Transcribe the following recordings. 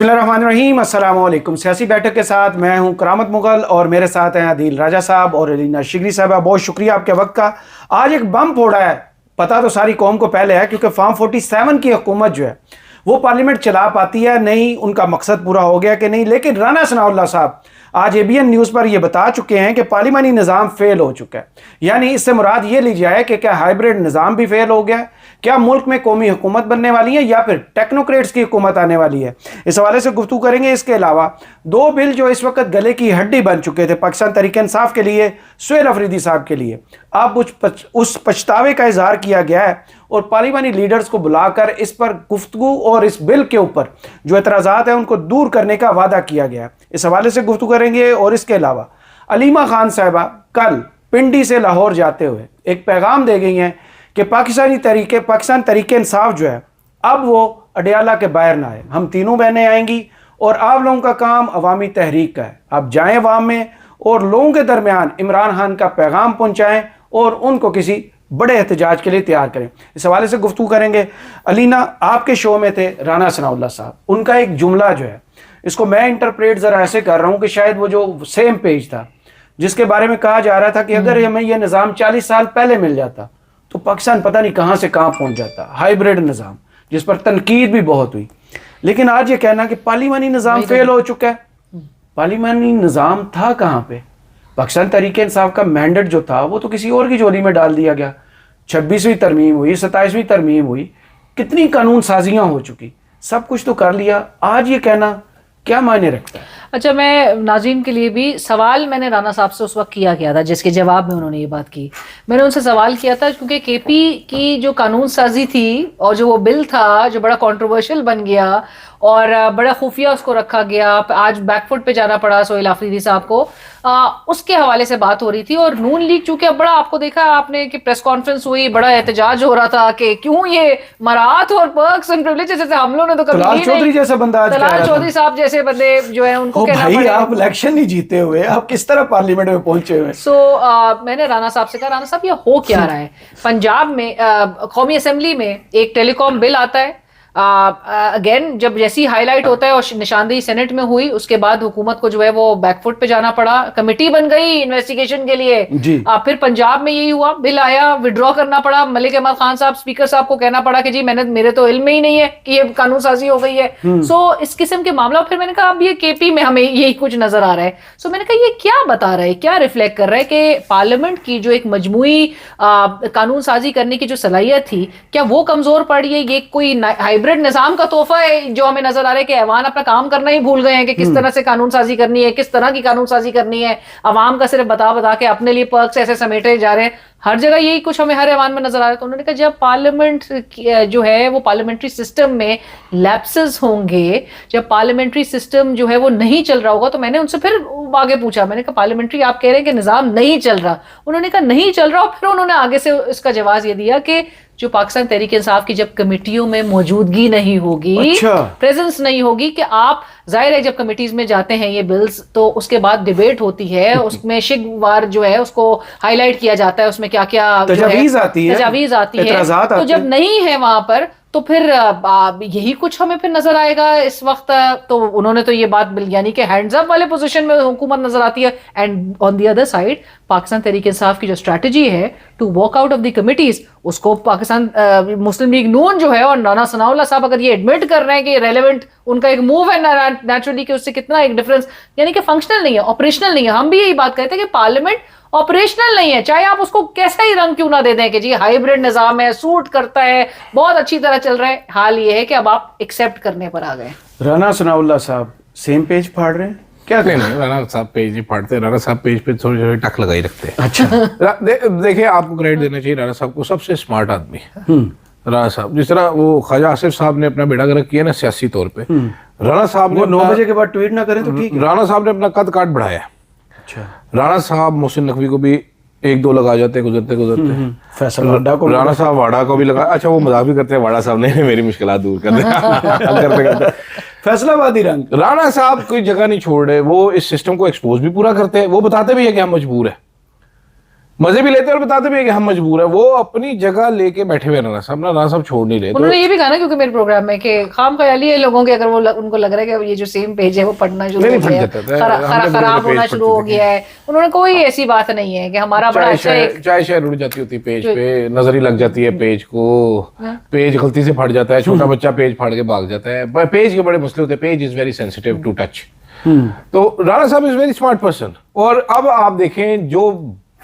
बिस्मिल्लाहिर्रहमानिर्रहीम, अस्सलाम वालेकुम। सियासी बैठक के साथ मैं हूं करामत मुगल और मेरे साथ हैं आदिल राजा साहब और अलीना शिगरी साहबा। बहुत शुक्रिया आपके वक्त का। आज एक बम फोड़ा है, पता तो सारी कौम को पहले है, क्योंकि फॉर्म 47 की हुकूमत जो है वो पार्लियामेंट चला पाती है नहीं, उनका मकसद पूरा हो गया कि नहीं। लेकिन राना सनाउल्लाह साहब आज ABN न्यूज़ पर यह बता चुके हैं कि पार्लिमानी निज़ाम फेल हो चुका है। यानी इससे मुराद ये ली जाए कि क्या हाइब्रिड निज़ाम भी फेल हो गया है, क्या मुल्क में कौमी हुकूमत बनने वाली है या फिर टेक्नोक्रेट्स की हुकूमत आने वाली है। इस हवाले से गुफ्तगू करेंगे। इसके अलावा दो बिल जो इस वक्त गले की हड्डी बन चुके थे पाकिस्तान तहरीक-ए-इंसाफ के लिए, सुहेल अफरीदी साहब के लिए, अब उस पछतावे का इजहार किया गया है और पार्लिमानी लीडर्स को बुलाकर इस पर गुफ्तगू और इस बिल के ऊपर जो एतराज़ात हैं उनको दूर करने का वादा किया गया है। इस हवाले से गुफ्तगू करेंगे। और इसके अलावा अलीमा खान साहिबा कल पिंडी से लाहौर जाते हुए एक पैगाम दे गई हैं कि पाकिस्तान तहरीक-ए-इंसाफ जो है अब वो अडियाला के बाहर ना आए, हम तीनों बहनें आएंगी और आप लोगों का काम अवामी तहरीक का है। आप जाएं अवाम में और लोगों के दरमियान इमरान खान का पैगाम पहुंचाएं और उनको किसी बड़े एहतजाज के लिए तैयार करें। इस हवाले से गुफ्तगू करेंगे। अलीना, आपके शो में थे राना सनाउल्लाह साहब, उनका एक जुमला जो है इसको मैं इंटरप्रेट ज़रा ऐसे कर रहा हूँ कि शायद वो जो सेम पेज था जिसके बारे में कहा जा रहा था कि अगर हमें यह निज़ाम 40 साल पहले मिल जाता तो पाकिस्तान पता नहीं कहाँ से कहाँ पहुँच जाता। हाइब्रिड निज़ाम जिस पर तनकीद भी बहुत हुई, लेकिन आज ये कहना कि पार्लिमानी निज़ाम फेल हो चुका है। पार्लिमानी निज़ाम था कहाँ पे? पाकिस्तान तहरीक-ए-इंसाफ का मैंडेट जो था वो तो किसी और की झोली में डाल दिया गया। 26वीं तरमीम हुई, 27वीं तरमीम हुई, कितनी कानून साजियाँ हो चुकी, सब कुछ तो कर लिया। आज ये कहना क्या मायने रखता है? अच्छा, मैं नाज़रीन के लिए भी सवाल मैंने राना साहब से उस वक्त किया था जिसके जवाब में उन्होंने ये बात की। मैंने उनसे सवाल किया था क्योंकि KP की जो कानून साजी थी और जो वो बिल था जो बड़ा कंट्रोवर्शियल बन गया और बड़ा खुफिया उसको रखा गया, आज बैकफुट पे जाना पड़ा सुहेल अफरीदी साहब को, उसके हवाले से बात हो रही थी। और नून लीग चूंकि अब बड़ा आपको देखा आपने कि प्रेस कॉन्फ्रेंस हुई, बड़ा एहतजाज हो रहा था कि क्यों ये मराहत और पर्क्स एंड प्रिविलेजेस जैसे हम लोगों ने तो कभी तलाल चौधरी जैसा बंदा, तलाल चौधरी साहब जैसे बंदे जो है उनको कहना भाई आप इलेक्शन नहीं जीते हुए आप किस तरह पार्लियामेंट में पहुंचे हुए। मैंने राना साहब से कहा, राना साहब ये हो क्या रहा है? पंजाब में कौमी असेंबली में एक टेलीकॉम बिल आता है, अगेन जब जैसी हाईलाइट होता है और निशानदेही सेनेट में हुई उसके बाद हुकूमत को जो है वो बैकफुट पे जाना पड़ा, कमेटी बन गई इन्वेस्टिगेशन के लिए। फिर पंजाब में यही हुआ, बिल आया, विड्रॉ करना पड़ा, मलिक अहमद खान साहब स्पीकर साहब को कहना पड़ा कि जी मेरे तो इल्म में ही नहीं है कि ये कानून साजी हो गई है। इस किस्म के मामला। फिर मैंने कहा अब ये KP में हमें यही कुछ नजर आ रहा है। मैंने कहा ये क्या बता रहा है, क्या रिफ्लेक्ट कर रहा है कि पार्लियामेंट की जो एक मजमूई कानून साजी करने की जो सलाहियत थी क्या वो कमजोर पड़ रही है? ये कोई हाइब्रिड निजाम का तोहफा है जो हमें नजर आ रहा है कि ऐवान अपना काम करना ही भूल गए हैं कि किस तरह से कानून साजी करनी है, किस तरह की कानून साजी करनी है। अवाम का सिर्फ बता के अपने लिए पर्क्स ऐसे समेटे जा रहे हैं, हर जगह यही कुछ हमें हर ऐवान में नजर आ रहा है। तो उन्होंने कहा जब पार्लियामेंट जो है वो पार्लियामेंट्री सिस्टम में लैप्सेस होंगे, जब पार्लियामेंट्री सिस्टम जो है वो नहीं चल रहा होगा, तो मैंने उनसे फिर आगे पूछा, मैंने कहा पार्लियामेंट्री आप कह रहे हैं कि निजाम नहीं चल रहा, उन्होंने कहा नहीं चल रहा। और फिर उन्होंने आगे से इसका जवाब ये दिया कि जो पाकिस्तान तहरीक-ए-इंसाफ की जब कमेटियों में मौजूदगी नहीं होगी, प्रेजेंस नहीं होगी, कि आप जाहिर है जब कमेटीज में जाते हैं ये बिल्स तो उसके बाद डिबेट होती है, उसमें शिकवार जो है उसको हाईलाइट किया जाता है, उसमें क्या क्या तजावीज आती है। तो जब नहीं है वहां पर तो फिर यही कुछ हमें फिर नजर आएगा इस वक्त। तो उन्होंने तो ये बात यानी कि हैंड्स अप वाले पोजीशन में हुकूमत नजर आती है। And on the other side Pakistan Tehreek-e-Insaf की जो स्ट्रेटजी है to walk out of the committees, उसको पाकिस्तान मुस्लिम लीग नून जो है और राना सनाउल्लाह साहब अगर ये एडमिट कर रहे हैं कि रेलेवेंट उनका एक मूव है नेचुरली कि उससे कितना एक डिफरेंस, यानी कि फंक्शनल नहीं है, ऑपरेशनल नहीं है। हम भी यही बात कहते हैं कि पार्लियामेंट ऑपरेशनल नहीं है, चाहे आप उसको कैसा ही रंग क्यों ना दे दें कि जी हाइब्रिड निजाम है, सूट करता है, बहुत अच्छी तरह चल रहा है। हाल ये है कि अब आप एक्सेप्ट करने पर आ गए। राना सनाउल्लाह साहब सेम पेज फाड़ रहे हैं क्या? नहीं, राना साहब पेज नहीं फाड़ते, राना साहब पेज पे थोड़ी थोड़ी टक लगाई रखते हैं। अच्छा देखिए आपको क्रेडिट देना चाहिए राना साहब को, सबसे स्मार्ट आदमी राना साहब। जिस तरह वो ख्वाजा आसिफ साहब ने अपना बेड़ा गर्क किया ना सियासी तौर पे, राना साहब ने 9 बजे के बाद ट्वीट ना करें तो ठीक है। राना साहब ने अपना कद काट बढ़ाया। अच्छा, राना साहब मोहसिन नकवी को भी 1-2 लगा जाते गुजरते फैसल वाडा को, राना साहब वाडा को भी लगा। अच्छा वो मजाक भी करते हैं, वाडा साहब ने मेरी मुश्किलात दूर कर करते फैसलाबादी रंग। राना साहब कोई जगह नहीं छोड़ रहे, वो इस सिस्टम को एक्सपोज भी पूरा करते हैं, वो बताते भी है कि हम मजबूर है। मजे भी लेते हैं और बताते भी हैं कि हम मजबूर है। वो अपनी जगह लेके बैठे हुए राना साहब, ना राना साहब छोड़ नहीं रहे। उन्होंने ये भी कहा ना क्योंकि मेरे प्रोग्राम में कि खाम ख्याली है लोगों के, अगर वो उनको लग रहा है कि ये जो सेम पेज है वो पढ़ना शुरू हो गया है, खराब होना शुरू हो गया है। उन्होंने कोई ऐसी बात नहीं है कि हमारा बड़ा अच्छा एक चाय शायद उड़ जाती होती पेज पे, नजर ही लग जाती है पेज को, पेज गलती से फट जाता है, छोटा बच्चा पेज फाड़ के भाग जाता है। पेज के बड़े मसले होते हैं, page is very sensitive to touch. तो राणा साहब इज वेरी स्मार्ट पर्सन। और अब आप देखें जो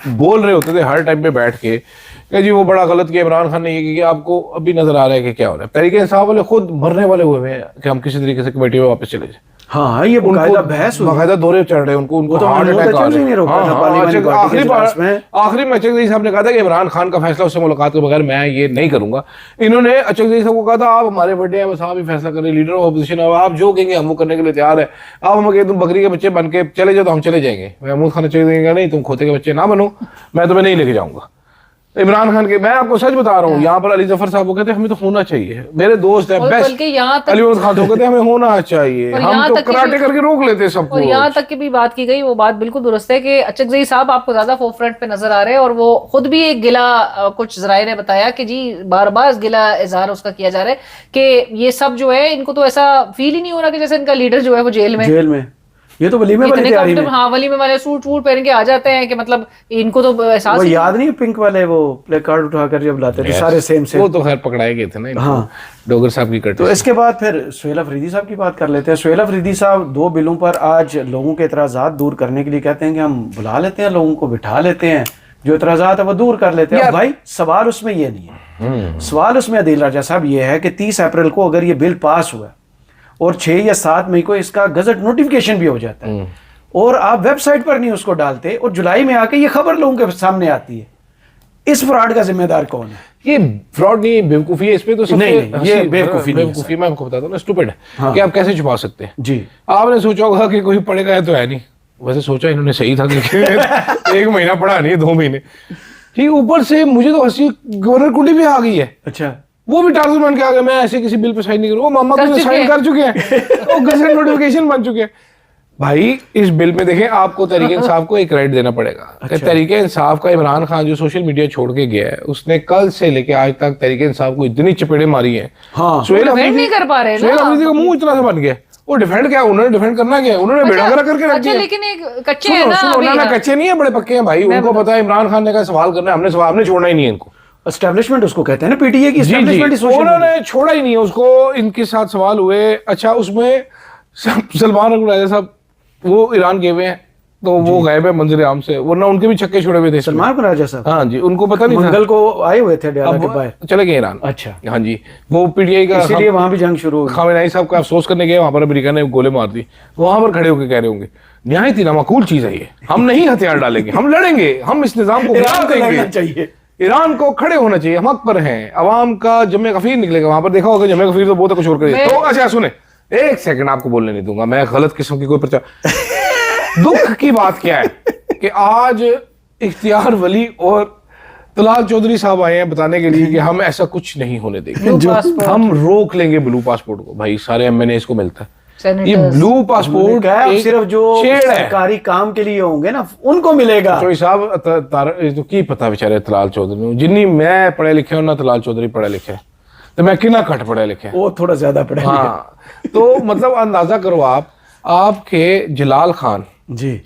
बोल रहे होते थे हर टाइम पे बैठ के कि जी वो बड़ा गलत किया इमरान खान ने, ये कि आपको अभी नजर आ रहा है कि क्या हो रहा है। तहरीक इंसाफ वाले खुद मरने वाले हुए हैं कि हम किसी तरीके से कमेटी में वापस चले जाए। हाँ, ये बकायदा बहस हुई, बाकायदा दौरे चढ़ रहे हैं उनको तो हार्ट अटैक आ नहीं रोका था पार्लियामेंट पार्टी के इजलास में। आखिरी में अचक साहब ने कहा था कि इमरान खान का फैसला उससे मुलाकात के बगैर मैं ये नहीं करूंगा। इन्होंने अचक साहब को कहा था आप हमारे बड़े हैं, बस आप ही फैसला करें, लीडर ऑफ अपोजिशन, आप जो कहेंगे हम वो करने के लिए तैयार है। आप हमें कहें तुम बकरी के बच्चे बन के चले जाओ तो हम चले जाएंगे। महमूद खान अचक देंगे नहीं, तुम खोते के बच्चे ना बनो, मैं तुम्हें नहीं लेके जाऊंगा। इमरान खान के, मैं आपको सच बता रहा हूँ, यहाँ पर अली जफर साहब वो कहते हैं हमें तो होना चाहिए, मेरे दोस्त हैं बेस्ट, अली खान तो कहते हैं हमें होना चाहिए, हम तो कराटे करके रोक लेते हैं सबको। और यहाँ तक की भी बात की गई, वो बात बिल्कुल दुरुस्त है कि अचकजई साहब आपको ज्यादा फोरफ्रंट पे नजर आ रहे हैं। और वो खुद भी एक गिला, कुछ जराये ने बताया कि जी बार बार गिला इजहार उसका किया जा रहा है कि ये सब जो है इनको तो ऐसा फील ही नहीं हो रहा कि जैसे इनका लीडर जो है वो जेल में। ये तो वलीमे वाली तैयारी में, हाँ वलीमे वाले सूट वूट पहन के आ जाते हैं कि मतलब इनको तो एहसास, वो याद नहीं पिंक वाले वो प्ले कार्ड उठाकर जब लाते थे सारे सेम सेम, वो तो खैर पकड़ाए गए थे ना। हाँ, डोगर साहब की कट। तो इसके बाद फिर सुहेल अफरीदी साहब की बात कर लेते हैं। सुहेल अफरीदी साहब 2 बिलों पर आज लोगों के एतराज़ात दूर करने के लिए कहते हैं कि हम बुला लेते हैं, लोगों को बिठा लेते हैं, जो एतराज़ात है वो दूर कर लेते हैं। भाई सवाल उसमें ये नहीं है, सवाल उसमें अदील राजा साहब ये है कि 30 अप्रैल को अगर ये बिल पास हुआ और 6 या 7 मई को इसका गजट नोटिफिकेशन भी हो जाता है और आप वेबसाइट पर नहीं उसको डालते और जुलाई में आके ये खबर लोगों के सामने आती है, इस फ्रॉड का जिम्मेदार कौन है? ये फ्रॉड नहीं, बेवकूफी है। इस पे तो सबसे नहीं, ये बेवकूफी मैं आपको बताता हूँ ना, स्टूपिड है। हाँ। कि आप कैसे छुपा सकते हैं जी। आपने सोचा होगा कि कोई पढ़ेगा तो है नहीं, वैसे सोचा इन्होंने सही था कि 1 महीना पढ़ा नहीं, 2 महीने ठीक। ऊपर से मुझे तो हंसी गवर्नर कुंडी भी आ गई है। अच्छा, वो भी टारगेट बन के आ गया, मैं ऐसे किसी बिल पे साइन नहीं करूँ। मामा को साइन कर चुके हैं, वो गजट नोटिफिकेशन बन चुके हैं। भाई इस बिल में देखें, आपको तहरीक इंसाफ को एक राइट देना पड़ेगा। अच्छा। तहरीक इंसाफ का इमरान खान जो सोशल मीडिया छोड़ के गया है, उसने कल से लेके आज तक तहरीक इंसाफ को इतनी चपेड़े मारी हैं। हाँ, सुहेल अफरीदी नहीं कर पा रहे, सुहेल अफरीदी का मुंह इतना सा बन गया, वो डिफेंड क्या, उन्होंने डिफेंड करना क्या, उन्होंने बेड़ा गरा करके रख दिया। लेकिन एक कच्चे हैं ना, कच्चे नहीं है, बड़े पक्के हैं भाई। उनको पता है इमरान खान ने का सवाल करना है, हमने सवाल ने छोड़ना ही नहीं है इनको। एस्टैब्लिशमेंट उसको कहते हैं ना, पीटीए की एस्टैब्लिशमेंट, उन्होंने छोड़ा ही नहीं है उसको। इनके साथ सवाल हुए, अच्छा उसमें सलमान अकबर साहब वो ईरान गए हुए हैं, तो वो गए हैं मंजर आम से, वरना उनके भी छक्के छोड़े हुए थे सलमान राजा साहब। हाँ जी, उनको पता नहीं, मंगल को आए हुए थे, चले गए ईरान। अच्छा, हाँ जी, वो पीटीआई का, इसीलिए वहां भी जंग शुरू हो गई। खामेनेई साहब का अफसोस करने गए, वहां पर अमेरिका ने गोले मार दी, वहां पर खड़े होकर कह रहे होंगे निहायत ही नामाकूल चीज है ये, हम नहीं हथियार डालेंगे, हम लड़ेंगे, हम इस निजाम को चाहिए, ईरान को खड़े होना चाहिए, हम हक पर हैं, अवाम का जमे गफीर निकलेगा। वहां पर देखा होगा जमे गफीर तो बहुत कुछ और करेगा। तो अच्छा सुने, 1 सेकंड आपको बोलने नहीं दूंगा, मैं गलत किस्म की कोई प्रचार। दुख की बात क्या है कि आज इख्तियार वली और तलाल चौधरी साहब आए हैं बताने के लिए कि हम ऐसा कुछ नहीं होने देंगे, हम रोक लेंगे ब्लू पासपोर्ट को। भाई सारे एमएनए को मिलता है ये ब्लू पासपोर्ट, सिर्फ जो सरकारी काम के लिए होंगे ना उनको मिलेगा। चौधरी साहब तो की पता बेचारे तलाल चौधरी, जिन्नी मैं पढ़े लिखे ना तलाल चौधरी पढ़े लिखे, तो मैं कितना घट पढ़े लिखे, वो थोड़ा ज्यादा पढ़े। हाँ, तो मतलब अंदाजा करो आप, आपके जलाल खान जी,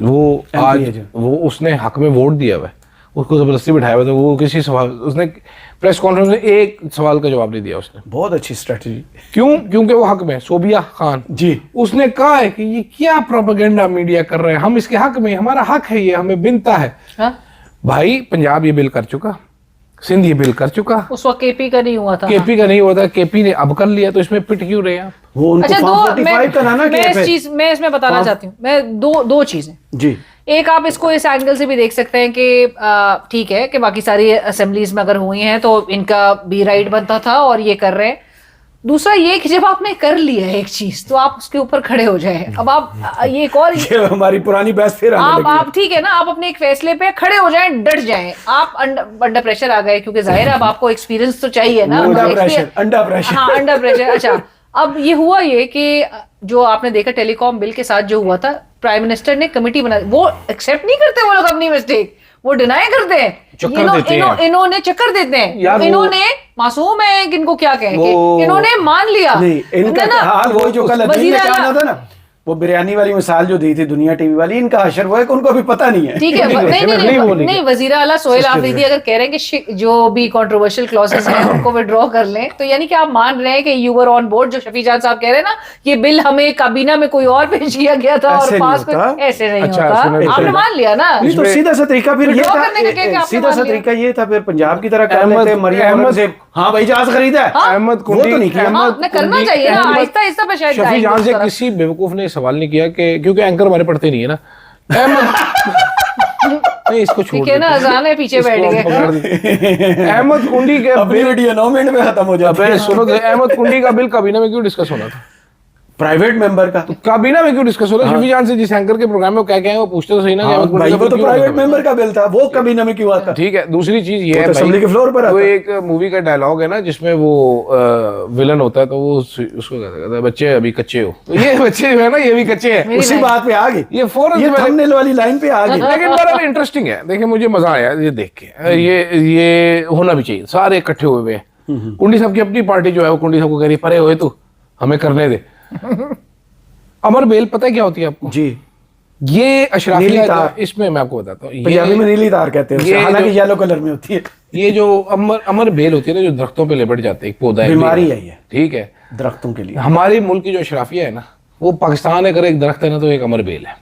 वो आज वो उसने हक में वोट दिया हुआ है, उसको जबरदस्ती बिठाया हुआ था, वो किसी सवाल, उसने प्रेस कॉन्फ्रेंस में एक सवाल का जवाब नहीं दिया उसने। बहुत अच्छी स्ट्रेटजी। क्यों? क्योंकि वो हक में, सोबिया खान जी, उसने कहा है कि ये क्या प्रोपेगेंडा मीडिया कर रहे हैं, हम इसके हक में, हमारा हक है ये, हमें बिनता है। हा? भाई पंजाब ये बिल कर चुका, सिंध ये बिल कर चुका, उस वक्त केपी का नहीं हुआ था। केपी का नहीं हुआ था, केपी ने अब कर लिया, तो इसमें पिट क्यों रहे आप? वो उनको अच्छा, मैं इसमें बताना चाहती हूँ, मैं दो चीजें जी। एक, आप इसको इस एंगल से भी देख सकते हैं कि ठीक है कि बाकी सारी असेंबलीज में अगर हुई हैं तो इनका भी राइट बनता था और ये कर रहे हैं। दूसरा ये कि जब आपने कर लिया है एक चीज तो आप उसके ऊपर खड़े हो जाए। अब आप ये एक और ये हमारी पुरानी बहस फिर आप ठीक है ना, आप अपने एक फैसले पे खड़े हो जाएं, डट जाएं। आप अंडर प्रेशर आ गए, क्योंकि जाहिर है अब आपको एक्सपीरियंस तो चाहिए ना, अंडर प्रेशर। हाँ, अंडर प्रेशर। अच्छा, अब ये हुआ ये कि जो आपने देखा टेलीकॉम बिल के साथ जो हुआ था, प्राइम मिनिस्टर ने कमेटी बना, वो एक्सेप्ट नहीं करते वो लोग अपनी मिस्टेक, वो डिनाई करते हैं, चक्कर देते हैं। इन्होंने चक्कर देते हैं, यार इन्होंने मासूम है कि इनको क्या कहेंगे, इन्होंने मान लिया। नहीं, इनका हाल वो जो कल अदील ने कहा था ना, वो बिरयानी वाली मिसाल जो दी थी दुनिया टीवी वाली, इनका हशर वो है कि उनको भी पता नहीं है। ठीक है, नहीं वजीर आला सोहेल आफरीदी अगर कह रहे हैं कि जो भी कंट्रोवर्शियल क्लॉजेस हैं उनको विड्रॉ कर लें, तो यानी कि आप मान रहे हैं कि यू वर ऑन बोर्ड, जो शफी जान साहब कह रहे हैं ना, ये बिल हमें काबीना में कोई और पेश किया गया था और पास ऐसे नहीं होता, आपने मान लिया ना। तो सीधा सा तरीका फिर ये था, सीधा सा तरीका ये था फिर पंजाब की तरह कर लेते मरियम से, हाँ भाई जहाज खरीदा है, अहमद कुंडी, तो नहीं किया, करना चाहिए ना, आहिस्ता आहिस्ता पे शायद शफी जान से किसी बेवकूफ ने सवाल नहीं किया कि क्योंकि एंकर हमारे पढ़ते नहीं है ना, नहीं इसको छोड़ ठीक है ना, अजान है पीछे बैठ गए। अहमद कुंडी के अपनी वीडियो 9 मिनट में खत्म हो जाता है। सुनो, अहमद कुंडी का बिल काबीना में क्यों डिस्कस होना था? प्राइवेट मेंबर का तो काबीना में क्यों डिस्कस हो रहा है? शफी जान से जिस एंकर के प्रोग्राम में वो क्या कहे वो पूछते तो सही ना, भाई वो तो प्राइवेट मेंबर का बिल था, वो काबीना में क्यों आता? ठीक है, दूसरी चीज ये है असेंबली के फ्लोर पर वो एक मूवी का डायलॉग है ना जिसमें वो विलन होता है, तो वो उसको कहता है बच्चे अभी कच्चे हो, तो ये बच्चे जो है ना ये भी कच्चे हैं, उसी बात पे आ गई, ये फौरन थंबनेल वाली लाइन पे आ गई। लेकिन बड़ा इंटरेस्टिंग है, देखिए मुझे मजा आया ये देख के, ये होना भी चाहिए, सारे इकट्ठे हुए हुए हैं। कुंडी साहब की अपनी पार्टी जो है वो कुंडी साहब को कह रही परे हुए तू हमें करने दे। अमर बेल पता है क्या होती है आपको? जी, ये अशराफिया, इसमें मैं आपको बताता हूँ, पंजाबी में नीली तार कहते हैं, हालांकि येलो कलर में होती है। ये जो अमर बेल होती है ना, जो दरख्तों पे लिपट जाते हैं, एक पौधा है, बीमारी है ये, ठीक है, दरख्तों के लिए। हमारे मुल्क की जो अशराफिया है ना, वो पाकिस्तान अगर एक दरख्त है ना तो एक अमर बेल है।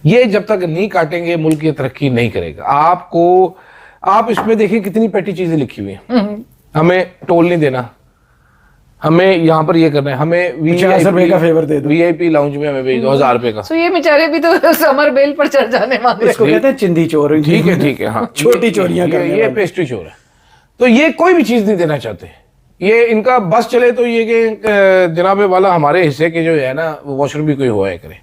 ये जब तक नहीं काटेंगे मुल्क की तरक्की नहीं करेगा। आप इसमें देखिए कितनी पेटी चीजें लिखी हुई हैं, हमें टोल नहीं देना, हमें यहाँ पर ये करना है, हमें ₹50 का फेवर दे दो, VIP लाउंज में हमें भेज दो ₹1000 का। तो ये बेचारे भी तो समर बेल पर चढ़ जाने वाले, इसको कहते हैं चिंदी चोर। ठीक है, हाँ छोटी चोरियां करने वाले, ये पेस्ट्री चोर है। तो ये कोई भी चीज नहीं देना चाहते, ये इनका बस चले तो ये कि जनाबे वाला हमारे हिस्से के जो है ना वॉशरूम भी कोई हुआ है करे,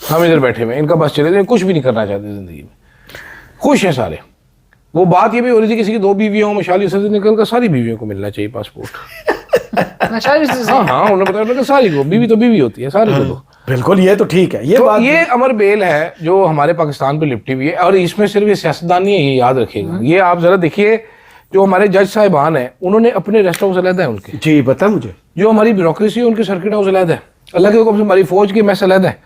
हम इधर बैठे हुए, इनका बस चले तो कुछ भी नहीं करना चाहते जिंदगी में, खुश है सारे। वो बात ये भी हो रही थी किसी की 2 बीवियां हो, मशाली से निकल कर सारी बीवियों को मिलना चाहिए पासपोर्ट। हाँ, उन्होंने बताया सारी को, बीवी तो बीवी होती है, सारी को दो। बिल्कुल, ये तो ठीक है। ये तो बात ये अमर बेल है जो हमारे पाकिस्तान पे लिपटी हुई है, और इसमें सिर्फ ये सियासतदान नहीं है, ये याद रखिएगा। ये आप जरा देखिए, जो हमारे जज साहिबान है उन्होंने अपने रेस्ट हाउस अलग है उनके, जी बता मुझे, जो हमारी ब्यूरोक्रेसी है उनके सर्किट हाउस अलग है, अल्लाह के हुक्म से हमारी फौज की मैस अलग है,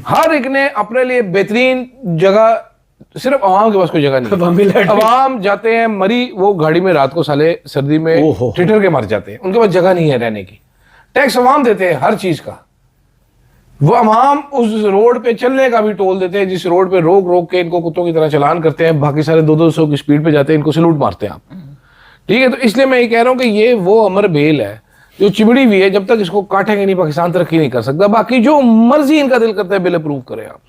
हर एक ने अपने लिए बेहतरीन जगह, सिर्फ अवाम के पास कोई जगह नहीं। अवाम जाते हैं मरी, वो गाड़ी में रात को साले सर्दी में ठिठर के मर जाते हैं, उनके पास जगह नहीं है रहने की। टैक्स अवाम देते हैं हर चीज का, वो अवाम उस रोड पे चलने का भी टोल देते हैं, जिस रोड पे रोक रोक के इनको कुत्तों की तरह चलान करते हैं, बाकी सारे 200 की स्पीड पे जाते हैं, इनको सलूट मारते हैं आप। ठीक है, तो इसलिए मैं ये कह रहा हूँ कि ये वो अमर बेल है जो चिमड़ी हुई है, जब तक इसको काटेंगे नहीं पाकिस्तान तरक्की नहीं कर सकता। बाकी जो मर्जी इनका दिल करता है बिल अप्रूव करें आप,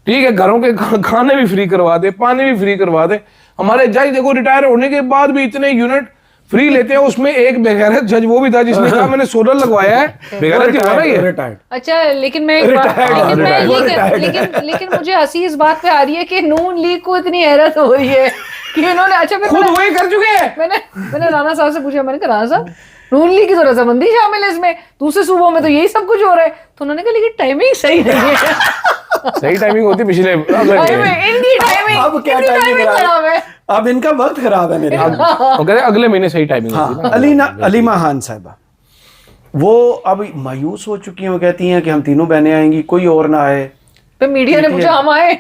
ठीक है, घरों के खाने भी फ्री करवा दे, पानी भी फ्री करवा दे। हमारे जज देखो रिटायर होने के बाद भी इतने यूनिट फ्री लेते हैं, उसमें एक बेगैरत जज वो भी था जिसने कहा मैंने सोलर लगवाया है, बेगैरत ही हुआ ये। अच्छा, लेकिन लेकिन मुझे हंसी इस बात पे आ रही है कि नून लीग को इतनी हैरत हो रही है कि इन्होंने, अच्छा खुद वही कर चुके हैं। मैंने राणा साहब से पूछा, मैंने कहा राणा साहब नून लीग की तो रजामंदी शामिल है इसमें, दूसरे सूबों में तो यही सब कुछ हो रहा है, तो उन्होंने कहा लेकिन टाइमिंग सही नहीं है। सही टाइमिंग होती पिछले, इनकी टाइमिंग, अब क्या टाइमिंग खराब है, अब इनका वक्त खराब है मेरे। अगले महीने सही टाइमिंग होती है। अलीमा खान साहिबा वो अब मायूस हो चुकी हैं, वो कहती हैं कि हम तीनों बहनें आएंगी, कोई और ना आए। तो मीडिया ने पूछा हम आए।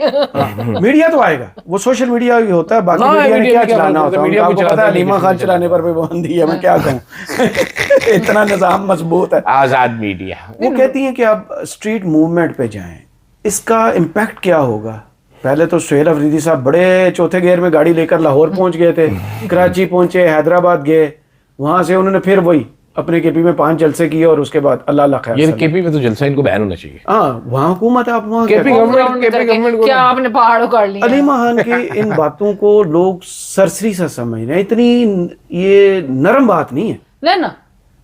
मीडिया तो आएगा, वो सोशल मीडिया ही होता है, बाकी मीडिया ने क्या चलाना होता है, आपको पता है अलीमा खान चलाने पर पाबंदी है, मैं क्या कहूँ। इतना निजाम मजबूत है, आजाद मीडिया। वो कहती हैं कि आप स्ट्रीट मूवमेंट पे जाएं, इसका इम्पैक्ट क्या होगा। पहले तो सोहेल अफरीदी साहब बड़े चौथे गियर में गाड़ी लेकर लाहौर पहुंच गए थे, कराची पहुंचे, हैदराबाद गए, वहां से उन्होंने फिर वही अपने केपी में 5 जलसे किए और उसके बाद अल्लाह अल्लाह खैर। ये केपी में तो जलसा इनको बैन होना चाहिए। हाँ, वहाँ हुकूमत है, आप वहाँ केपी गवर्नमेंट क्या आपने पहाड़ उखाड़ लिया। अलीमा खान की इन बातों को लोग सरसरी सा समझ रहे हैं, इतनी ये नरम बात नहीं है ना,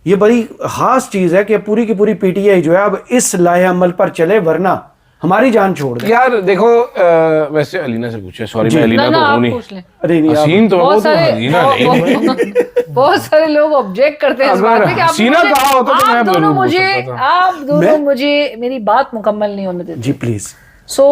ये बड़ी खास चीज है कि पूरी की पूरी पीटीआई जो है अब इस लाहे अमल पर चले, वरना हमारी जान छोड़ दे। यार देखो, वैसे अलीना से पूछे, सॉरी मैं अलीना तो हूं नहीं, अरे नहीं, हसीन तो बहुत सारे लोग ऑब्जेक्ट करते हैं इस बात पे कि आप दोनों मुझे मेरी बात मुकम्मल नहीं होने देते। जी प्लीज। सो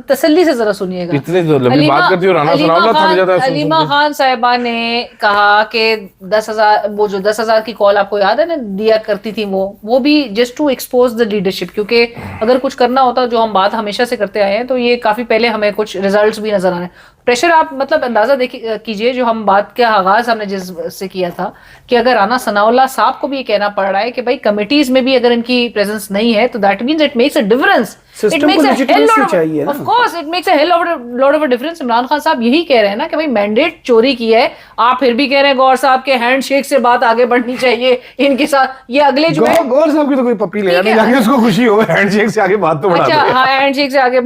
तसल्ली से जरा सुनिएगा। इतने तो लंबी बात करती हो, राना सनाउल्लाह थक जाता है सुन अलीमा सुन के। खान साहिबा ने कहा कि 10,000, वो जो 10,000 की कॉल आपको याद है ना दिया करती थी, वो भी just to expose the leadership, क्योंकि अगर कुछ करना होता, जो हम बात हमेशा से करते आए हैं, तो ये काफी पहले हमें कुछ रिजल्ट्स भी नजर आ रहे हैं। प्रेशर आप मतलब अंदाजा कीजिए, जो हम बात का आगाज हमने जिस से किया था कि अगर राना सनाउल्लाह साहब को भी ये कहना पड़ रहा है कि भाई कमिटीज में भी अगर इनकी प्रेजेंस नहीं है, तो that means it makes a difference. System को legitimacy चाहिए ना। Of course it makes a hell lot of a difference. Imran Khan साहब यही कह रहे हैं ना कि भाई मैंडेट चोरी की है, आप फिर भी कह रहे हैं गौर साहब के हैंडशेक से बात आगे बढ़नी चाहिए इनके साथ। ये अगले जो है गौर साहब की तो कोई पप्पी ले नहीं जाके उसको खुशी हो, हैंडशेक से आगे बात तो बढ़ा अच्छा, हाँ हैंडशेक से आगे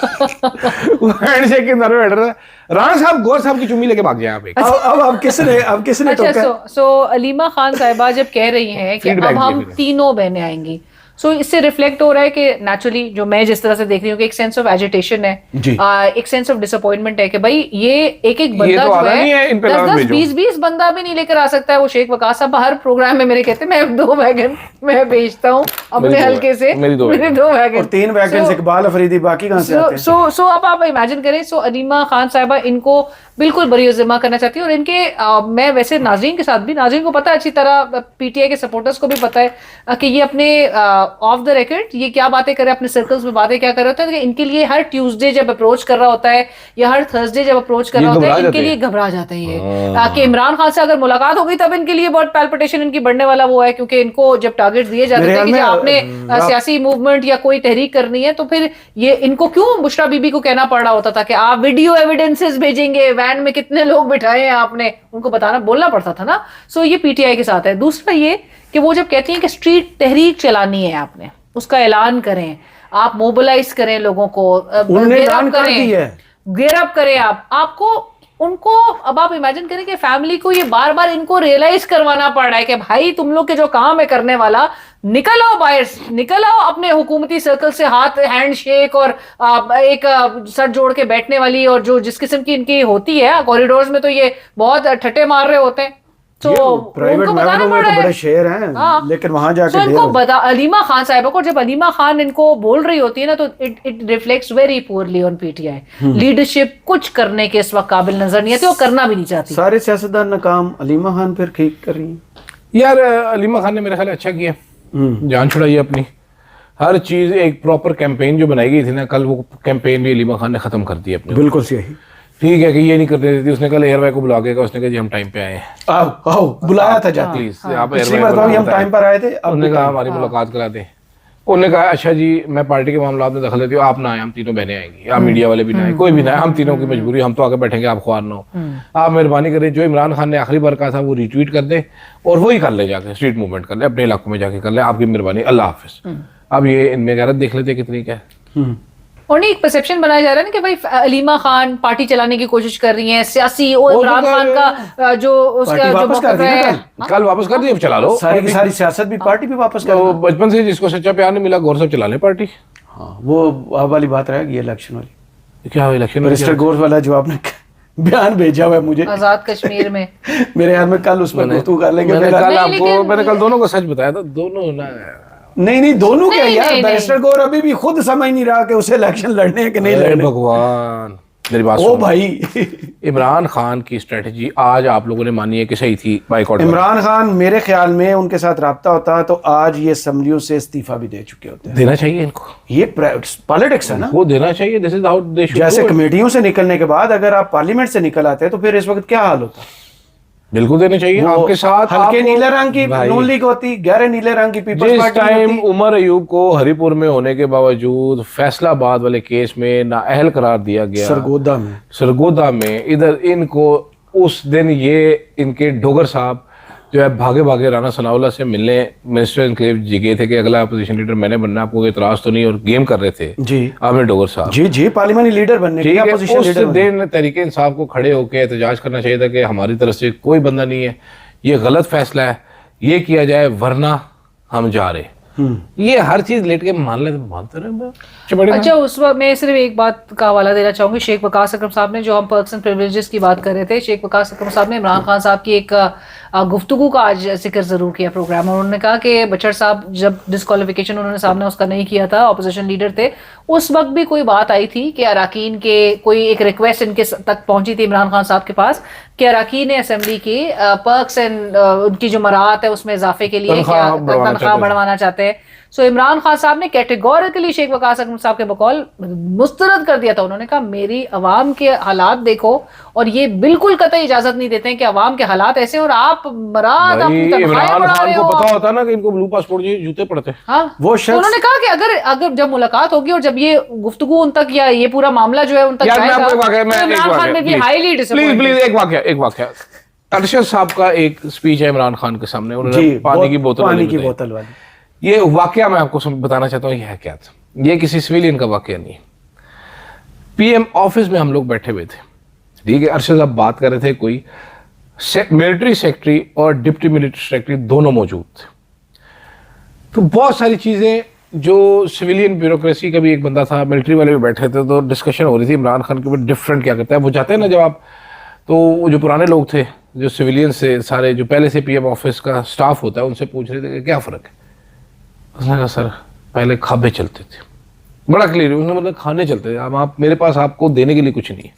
हैंडशेक के अंदर बैठ रहा है। राणा साहब गौर साहब की चुम्मी लेके भाग जाए आप एक। अब किसने अच्छा, टोका? सो अलीमा खान साहिबा जब कह रही हैं कि Feedback अब हम दे फिर। तीनों बहनें आएंगी, सो इससे रिफ्लेक्ट हो रहा है कि नेचुरली जो मैं जिस तरह से देख रही हूँ कि एक सेंस ऑफ एजिटेशन है, जी। एक सेंस ऑफ डिसअपॉइंटमेंट है कि भाई ये एक बंदा तो जो आना नहीं है, इन पे लाल 10-10, भेजो। 20-20 बंदा भी नहीं लेकर आ सकता है। वो शेख वकास साहब हर प्रोग्राम में मेरे कहते हैं मैं 2 वैगन मैं भेजता हूँ अपने मेरी 2 हल्के से, मेरी 2 मेरे 2 वैगन और 3 वैकेंस, So- इकबाल अफरीदी, बाकी कहाँ से आते हैं? सो अब आप इमेजिन करें, सो अलीमा खान साहिबा इनको बिल्कुल बरीअज़्ज़िमा करना चाहती है। और इनके मैं वैसे नाज़रीन के साथ भी, नाज़रीन को पता है अच्छी तरह, पीटीआई के सपोर्टर्स को भी पता है कि ये अपने ऑफ द रिकॉर्ड ये क्या बातें करे, अपने सर्कल्स में बातें क्या कर रहे होते हैं। इनके लिए हर ट्यूसडे जब अप्रोच कर रहा होता है या हर थर्सडे जब अप्रोच कर रहा होता है, इनके लिए घबरा जाते हैं ये कि इमरान खान से अगर मुलाकात होगी तब इनके लिए बहुत पैल्पिटेशन इनकी बढ़ने वाला वो है, क्योंकि इनको जब टारगेट दिए जाते मेरे थे कि ख्याल जब में, आपने सियासी मूवमेंट या कोई तहरीक करनी है, तो फिर ये इनको क्यों बुशरा बीबी को कहना पड़ रहा होता था कि आप वीडियो एविडेंसेस भेजेंगे, वैन में कितने लोग बिठाए हैं आपने, उनको बताना बोलना पड़ता था ना। सो ये पीटीआई के साथ है। दूसरा ये कि वो जब कहती हैं कि स्ट्रीट तहरीक चलानी है, आपने उसका ऐलान करें, आप मोबिलाइज करें लोगों को, उन्होंने ऐलान कर दी है। गिरफ्त करें आपको उनको। अब आप इमेजिन करें कि फैमिली को ये बार बार इनको रियलाइज करवाना पड़ रहा है कि भाई तुम लोग के जो काम है करने वाला, निकल आओ बाहर, निकल आओ अपने हुकूमती सर्कल से, हाथ हैंड शेक और एक सर जोड़ के बैठने वाली, और जो जिस किस्म की इनकी होती है कॉरिडोर्स में, तो ये बहुत ठट्टे मार रहे होते हैं। तो प्राइवेट महकमों में तो बड़े शेर हैं, हाँ। लेकिन वहां जाके तो इनको बता, अलीमा खान साहिबा को, जब अलीमा खान इनको बोल रही होती है ना, तो it reflects very poorly on PTI leadership. कुछ करने के इस वक्त काबिल नजर नहीं आती और करना भी नहीं चाहती। सारे सियासतदान नाकाम, अलीमा खान फिर ठीक कर रही हैं। यार अलीमा खान ने मेरे ख्याल अच्छा किया, जान छुड़ाई अपनी। हर चीज एक प्रॉपर कैंपेन जो बनाई गई थी ना, कल वो कैंपेन भी अलीमा खान ने खत्म कर दी अपनी। बिल्कुल सही। ठीक है कि ये नहीं करने देती। उसने कल एयरवाई को बुला के कहा, उसने कहा जी हम टाइम पे आए हैं, आओ बुलाया था जाते। प्लीज आप पिछली एयरवाई बार को हम टाइम पर आए थे, अब उन्होंने कहा हमारी मुलाकात करा दें। उन्होंने कहा अच्छा जी मैं पार्टी के मामला में दखल देती हूँ, आप ना आए, हम तीनों बहनें आएंगी, आप मीडिया वाले भी ना आए, कोई भी ना आए, हम तीनों की मजबूरी, हम तो आगे बैठेंगे, आप ख्वार ना हो। आप मेहरबानी करें, जो इमरान खान ने आखिरी बार कहा था वो रिट्वीट कर दे और वही कर ले, जाके स्ट्रीट मूवमेंट कर ले, अपने इलाकों में जाके कर ले, आपकी मेहरबानी, अल्लाह हाफिज। अब ये इनमें गैरत देख लेते कितनी क्या है। और नहीं, एक परसेप्शन बनाया जा रहा है ना कि भाई अलीमा खान पार्टी चलाने की कोशिश कर रही हैं, सियासी, और इमरान खान का जो उसका पार्टी जो वापस कर मौक़िफ़ दी ना है, कल वापस कर दी, अब चला लो। सारी की सारी सियासत भी पार्टी भी वापस कर तो बचपन से जिसको सच्चा प्यार नहीं मिला, गौर साहब चला ले पार्टी। हाँ, वो वाली बात रहेगी इलेक्शन वाली। क्या इलेक्शन मिनिस्टर गौर वाला जो आपने बयान भेजा हुआ है मुझे आजाद कश्मीर में, मेरे ख्याल में कल उस पर गुफ्तगू कर लेंगे। मैंने कल नहीं, आपको लेकिन- मैंने कल दोनों को सच बताया था, दोनों ना नहीं दोनों क्या नहीं, यार, नहीं, बैरिस्टर गौर अभी भी खुद समझ नहीं रहा कि उसे इलेक्शन लड़ने हैं कि नहीं अरे लड़ने। भगवान मेरी बात ओ सुनो। भाई इमरान खान की स्ट्रेटजी आज आप लोगों ने मानी है कि सही थी, बाइकआउट। इमरान खान मेरे ख्याल में उनके साथ राब्ता होता तो आज ये असेंबलियों से इस्तीफा भी दे चुके होते हैं। देना चाहिए इनको, ये पॉलिटिक्स है ना, वो देना चाहिए। This is how they should जैसे डू इट। कमेटियों से निकलने के बाद अगर आप पार्लियामेंट से निकल आते हैं तो फिर इस वक्त क्या हाल होता? बिल्कुल देने चाहिए। वो आपके साथ हल्के आपको- नीले रंग की भाई, नून लीग होती, गहरे नीले रंग की पीपल्स जिस पार्टी टाइम होती। उमर अयूब को हरिपुर में होने के बावजूद फैसलाबाद वाले केस में नाअहल करार दिया गया, सरगोदा में इधर इनको उस दिन ये इनके डोगर साहब जो है भागे भागे राना सनाउल्लाह से मिलने मिनिस्टर इनक्लेव जी गए थे कि अगला अपोजिशन लीडर मैंने बनना, आपको इतराज तो नहीं, और गेम कर रहे थे जी आमिर डोगर साहब। जी पार्लियामेंट लीडर बनने ठीक के, है, अपोजिशन उस लीडर बनने। दिन तहरीके इंसाफ को खड़े होकर एहतजाज करना चाहिए था कि हमारी तरफ से कोई बंदा नहीं है, ये गलत फैसला है, ये किया जाए वरना हम जा रहे। ये हर चीज लेट के मान लेते, मानते रहे। अच्छा, उस वक्त मैं सिर्फ एक बात का हवाला देना चाहूंगी। शेख वकास अकरम साहब ने, जो हम पर्क्स एंड प्रिविलेजेस की बात कर रहे थे, शेख वकास अकरम साहब ने इमरान खान साहब की एक गुफ्तगू का आज जिक्र जरूर किया प्रोग्राम में। उन्होंने कहा कि बचर साहब जब डिस्क्वालिफिकेशन उन्होंने सामने उसका नहीं किया था, ऑपोजिशन लीडर थे, उस वक्त भी कोई बात आई थी कि अराकीन के कोई एक रिक्वेस्ट इनके तक पहुंची थी इमरान खान साहब के पास कि अराकीन असेंबली की पर्क्स एंड उनकी जो मराहत है उसमें इजाफे के लिए तनख्वाह बढ़वाना चाहते हैं। सो इमरान खान साहब ने कैटेगोरिकली शेख वकास अहमद साहब के बकौल मुस्तरद कर दिया था। उन्होंने कहा मेरी अवाम के हालात देखो और ये बिल्कुल कतई इजाजत नहीं देते हैं कि अवाम के हालात ऐसे और आप मराद अपनी तनख्वाहें बढ़ा रहे हो। पता होता ना कि इनको ब्लू पासपोर्ट जूते पड़ते हैं। हाँ, वो शख्स, तो उन्होंने कहा कि अगर जब मुलाकात होगी और जब ये गुफ्तगू उन तक या ये पूरा मामला जो है उन तक जाएगा, तो इमरान खान में भी हाईली डिसअपॉइंटेड। प्लीज एक वाकया अरशद साहब का एक स्पीच है इमरान खान के सामने, उन्होंने पानी की बोतल वाली, ये वाकया मैं आपको बताना चाहता हूँ। यह क्या था, ये किसी सिविलियन का वाकया नहीं है। पीएम ऑफिस में हम लोग बैठे हुए थे, ठीक है, अरशद साहब बात कर रहे थे, कोई मिलिट्री सेक्रेटरी और डिप्टी मिलिट्री सेक्रेटरी दोनों मौजूद थे। तो बहुत सारी चीजें जो सिविलियन ब्यूरोक्रेसी का भी एक बंदा था, मिलिट्री वाले भी बैठे थे, तो डिस्कशन हो रही थी इमरान खान के ऊपर डिफरेंट क्या करता है। वो जाते हैं ना जब आप, तो जो पुराने लोग थे, जो सिविलियन से सारे जो पहले से पीएम ऑफिस का स्टाफ होता है, उनसे पूछ रहे थे कि क्या फ़र्क है। उसने कहा सर पहले खाबे चलते थे, बड़ा क्लियर, उसने मतलब खाने चलते थे, अब आप मेरे पास आपको देने के लिए कुछ नहीं है,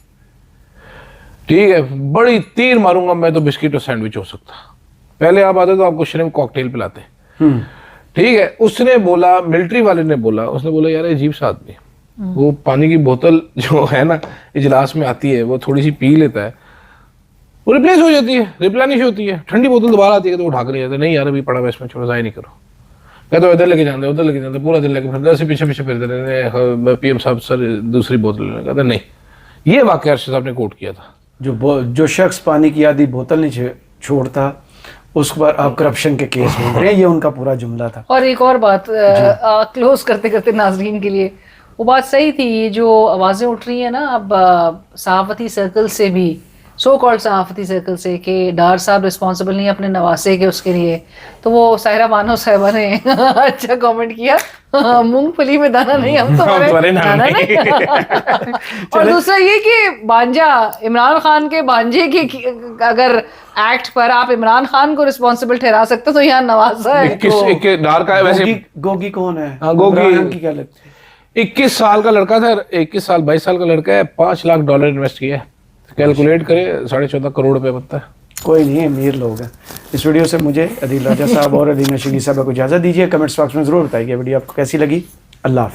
ठीक है, बड़ी तीर मारूंगा मैं तो बिस्किट और सैंडविच हो सकता। पहले आप आते तो आपको श्रिम्प कॉकटेल पिलाते, ठीक है। उसने बोला, मिलिट्री वाले ने बोला, उसने बोला यार अजीब सा आदमी, वो पानी की बोतल जो है ना इजलास में आती है, वो थोड़ी सी पी लेता है, वो रिप्लेस हो जाती है, रिप्लेनिश होती है, ठंडी बोतल दोबारा आती है तो उठा कर ले जाते, नहीं यार अभी पड़ा हुआ इसमें, छोड़ो, ज़ाया नहीं करो। कहते इधर लेके जाते, उधर लेके जाते, पूरा दिन लेके फिर से पीछे फिरते रहते, पीएम साहब सर दूसरी बोतल लेने, कहते नहीं। ये वाकया अरशद साहब ने कोट किया था। जो शख्स पानी की आधी बोतल नहीं छोड़ता उस पर आप करप्शन के केस बोल रहे हैं, ये उनका पूरा जुमला था। और एक और बात क्लोज करते करते नाजरीन के लिए, वो बात सही थी, ये जो आवाज़ें उठ रही है ना अब सहाफती सर्कल से भी, सो कॉल्ड सहाफती सर्कल से, कि डार साहब रिस्पॉन्सिबल नहीं अपने नवासे के उसके लिए, तो वो साहिरा बानो साहिबा ने अच्छा कमेंट किया, मूंगफली में दाना नहीं, हम तो दाना नहीं। और दूसरा ये कि भांजा इमरान खान के भांजे की अगर एक्ट पर आप इमरान खान को रिस्पॉन्सिबल ठहरा सकते तो यहाँ नवाजा है। डार का वैसे गोगी कौन है? गोगी की क्या लगती है? 21 साल का लड़का था, 22 साल का लड़का है, $5 लाख इन्वेस्ट किया है, कैलकुलेट करे 14.5 करोड़ रुपए बनता है। कोई नहीं, अमीर लोग हैं। इस वीडियो से मुझे अदील राजा साहब और अलीना शिगरी साहब को इजाज़त दीजिए। कमेंट्स बॉक्स में ज़रूर बताइए वीडियो आपको कैसी लगी। अल्लाह हाफ़िज़।